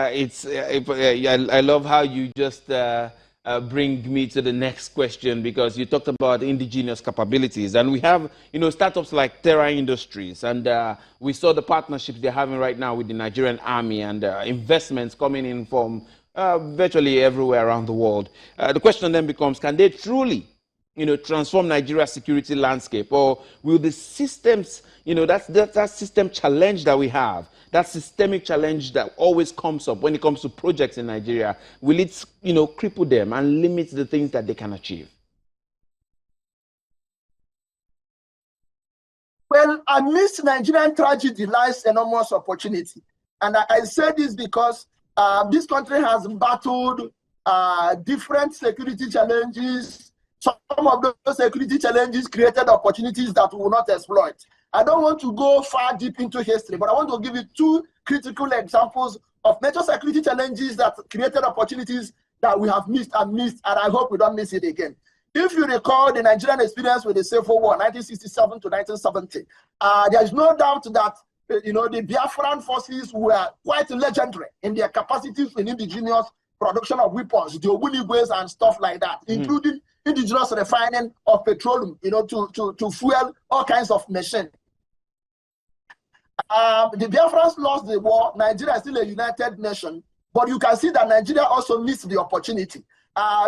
I love how you just bring me to the next question, because you talked about indigenous capabilities, and we have startups like Terra Industries, and we saw the partnerships they're having right now with the Nigerian Army, and investments coming in from virtually everywhere around the world. The question then becomes, can they truly transform Nigeria's security landscape, or will the systems, that system challenge that we have, that systemic challenge that always comes up when it comes to projects in Nigeria, will it, cripple them and limit the things that they can achieve? Well, amidst Nigerian tragedy lies enormous opportunity. And I say this because this country has battled different security challenges. Some of those security challenges created opportunities that we will not exploit. I don't want to go far deep into history, but I want to give you two critical examples of major security challenges that created opportunities that we have missed, and I hope we don't miss it again. If you recall the Nigerian experience with the Civil War, 1967 to 1970, there is no doubt that the Biafran forces were quite legendary in their capacities in indigenous production of weapons, the Ogunigwes and stuff like that, including indigenous refining of petroleum, to fuel all kinds of machines. The Biafrans lost the war. Nigeria is still a united nation, but you can see that Nigeria also missed the opportunity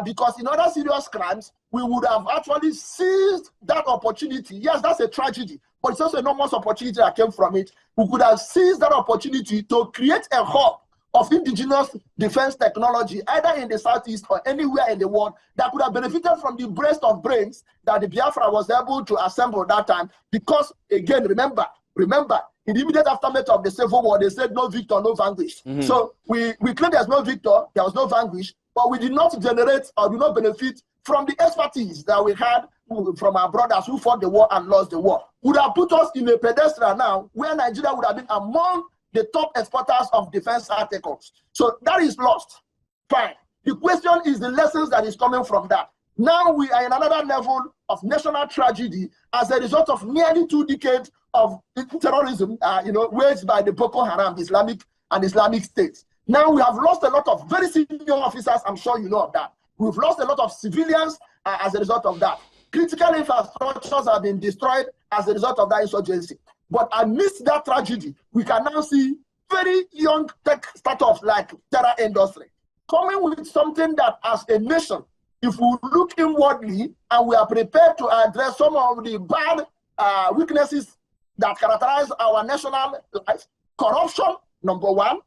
because in other serious crimes, we would have actually seized that opportunity. Yes, that's a tragedy, but it's also an enormous opportunity that came from it. We could have seized that opportunity to create a hub of indigenous defense technology, either in the Southeast or anywhere in the world, that could have benefited from the breast of brains that the Biafra was able to assemble that time. Because, again, remember, in the immediate aftermath of the Civil War, they said no victor, no vanquish. So we claim there's no victor, there was no vanquish, but we did not generate or do not benefit from the expertise that we had from our brothers who fought the war and lost the war. Would have put us in a pedestal now where Nigeria would have been among the top exporters of defense articles. So that is lost. Fine. The question is the lessons that is coming from that. Now we are in another level of national tragedy as a result of nearly 2 decades of terrorism, waged by the Boko Haram, Islamic State. Now we have lost a lot of very senior officers. I'm sure you know of that. We've lost a lot of civilians as a result of that. Critical infrastructures have been destroyed as a result of that insurgency. But amidst that tragedy, we can now see very young tech startups like Terra Industry coming with something that, as a nation, if we look inwardly and we are prepared to address some of the bad weaknesses that characterize our national life, corruption, number one,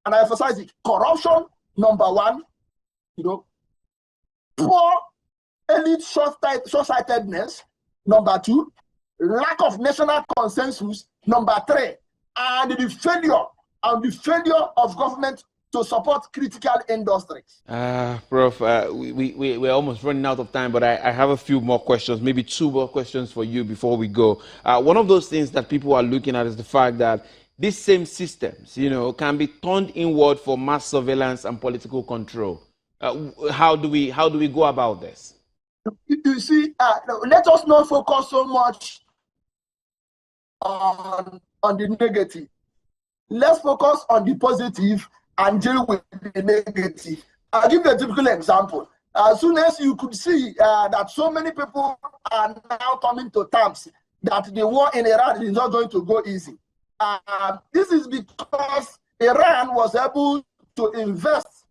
and I emphasize it, corruption, number one, poor elite short-sightedness, number two, lack of national consensus, number three, and the failure of government to support critical industries. Prof, we're almost running out of time, but I have a few more questions, maybe 2 more questions for you before we go. One of those things that people are looking at is the fact that these same systems, can be turned inward for mass surveillance and political control. How do we go about this? You see, let us not focus so much on the negative. Let's focus on the positive and deal with the negative. I'll give you a typical example. As soon as you could see that so many people are now coming to terms that the war in Iran is not going to go easy. This is because Iran was able to invest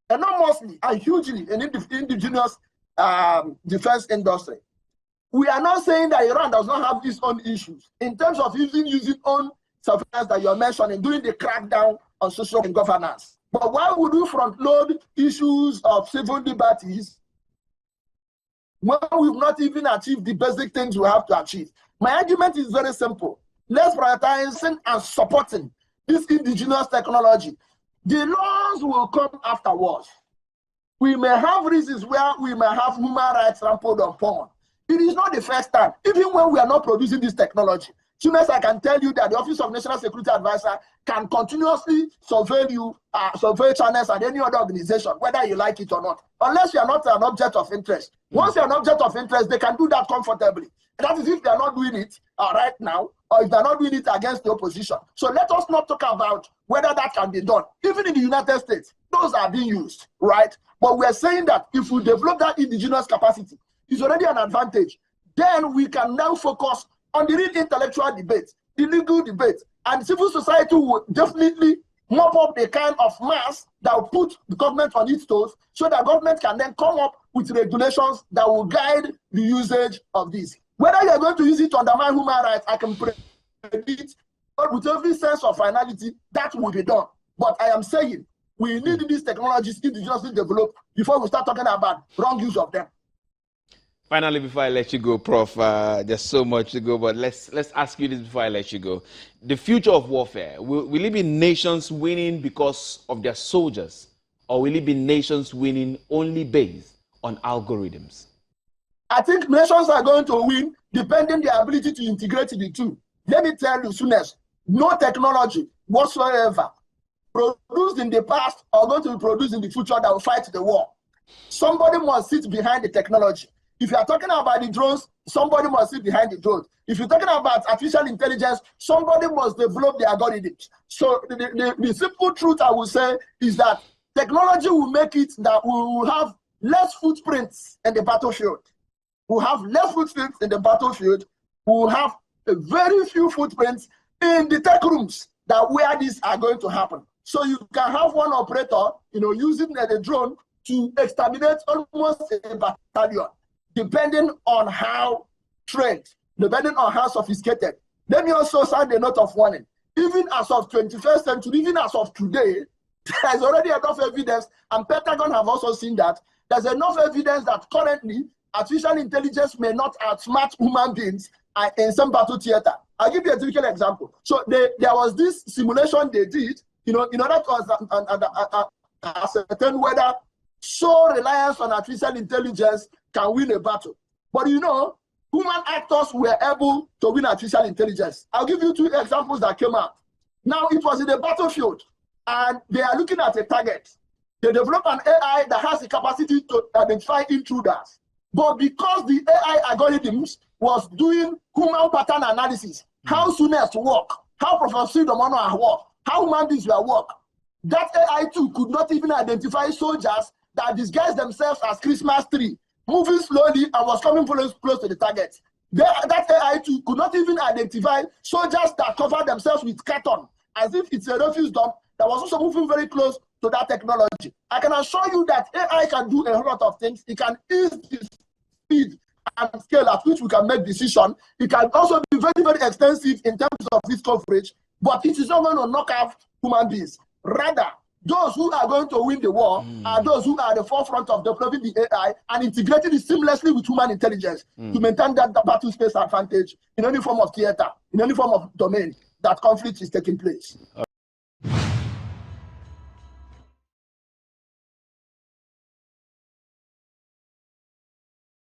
enormously and hugely in indigenous defense industry. We are not saying that Iran does not have its own issues in terms of using own surveillance that you are mentioning, doing the crackdown on social governance. But why would you front load issues of civil liberties when we've not even achieved the basic things we have to achieve? My argument is very simple. Let's prioritize and supporting this indigenous technology. The laws will come afterwards. We may have reasons where we may have human rights trampled upon. It is not the first time, even when we are not producing this technology. Soon as I can tell you that the Office of National Security Advisor can continuously surveil you, survey channels and any other organization, whether you like it or not, unless you are not an object of interest. Once you are an object of interest, they can do that comfortably. And that is if they are not doing it right now, or if they are not doing it against the opposition. So let us not talk about whether that can be done. Even in the United States, those are being used, right? But we're saying that if we develop that indigenous capacity, it's already an advantage. Then we can now focus on the real intellectual debate, the legal debate, and civil society will definitely mop up the kind of mass that will put the government on its toes, so that government can then come up with regulations that will guide the usage of this. Whether you're going to use it to undermine human rights, I can predict, but with every sense of finality, that will be done. But I am saying we need these technologies indigenously developed before we start talking about wrong use of them. Finally, before I let you go, Prof, there's so much to go, but let's ask you this before I let you go. The future of warfare, will it be nations winning because of their soldiers, or will it be nations winning only based on algorithms? I think nations are going to win depending their ability to integrate the two. Let me tell you, soonest, no technology whatsoever produced in the past or going to be produced in the future that will fight the war. Somebody must sit behind the technology. If you are talking about the drones, somebody must sit behind the drones. If you're talking about artificial intelligence, somebody must develop the algorithms. So the simple truth I will say is that technology will make it that we will have less footprints in the battlefield. We'll have less footprints in the battlefield. We'll have a very few footprints in the tech rooms that where these are going to happen. So you can have one operator, using the drone to exterminate almost a battalion, depending on how trained, depending on how sophisticated. Let me also sound a note of warning. Even as of 21st century, even as of today, there's already enough evidence, and Pentagon have also seen that, there's enough evidence that currently artificial intelligence may not outsmart human beings in some battle theater. I'll give you a typical example. So there was this simulation they did, in order to ascertain whether sole reliance on artificial intelligence can win a battle. But human actors were able to win artificial intelligence. I'll give you two examples that came out. Now, it was in the battlefield, and they are looking at a target. They developed an AI that has the capacity to identify intruders. But because the AI algorithms was doing human pattern analysis, how soonest work, how Professor Sidomano work, how human beings will work, that AI too could not even identify soldiers that disguised themselves as Christmas tree, moving slowly and was coming close to the target. That AI too could not even identify soldiers that covered themselves with carton, as if it's a refuse dump, that was also moving very close to that technology. I can assure you that AI can do a whole lot of things. It can ease the speed and scale at which we can make decisions. It can also be very, very extensive in terms of its coverage, but it is not going to knock out human beings. Rather, those who are going to win the war are those who are at the forefront of developing the AI and integrating it seamlessly with human intelligence to maintain that battle space advantage in any form of theater, in any form of domain that conflict is taking place.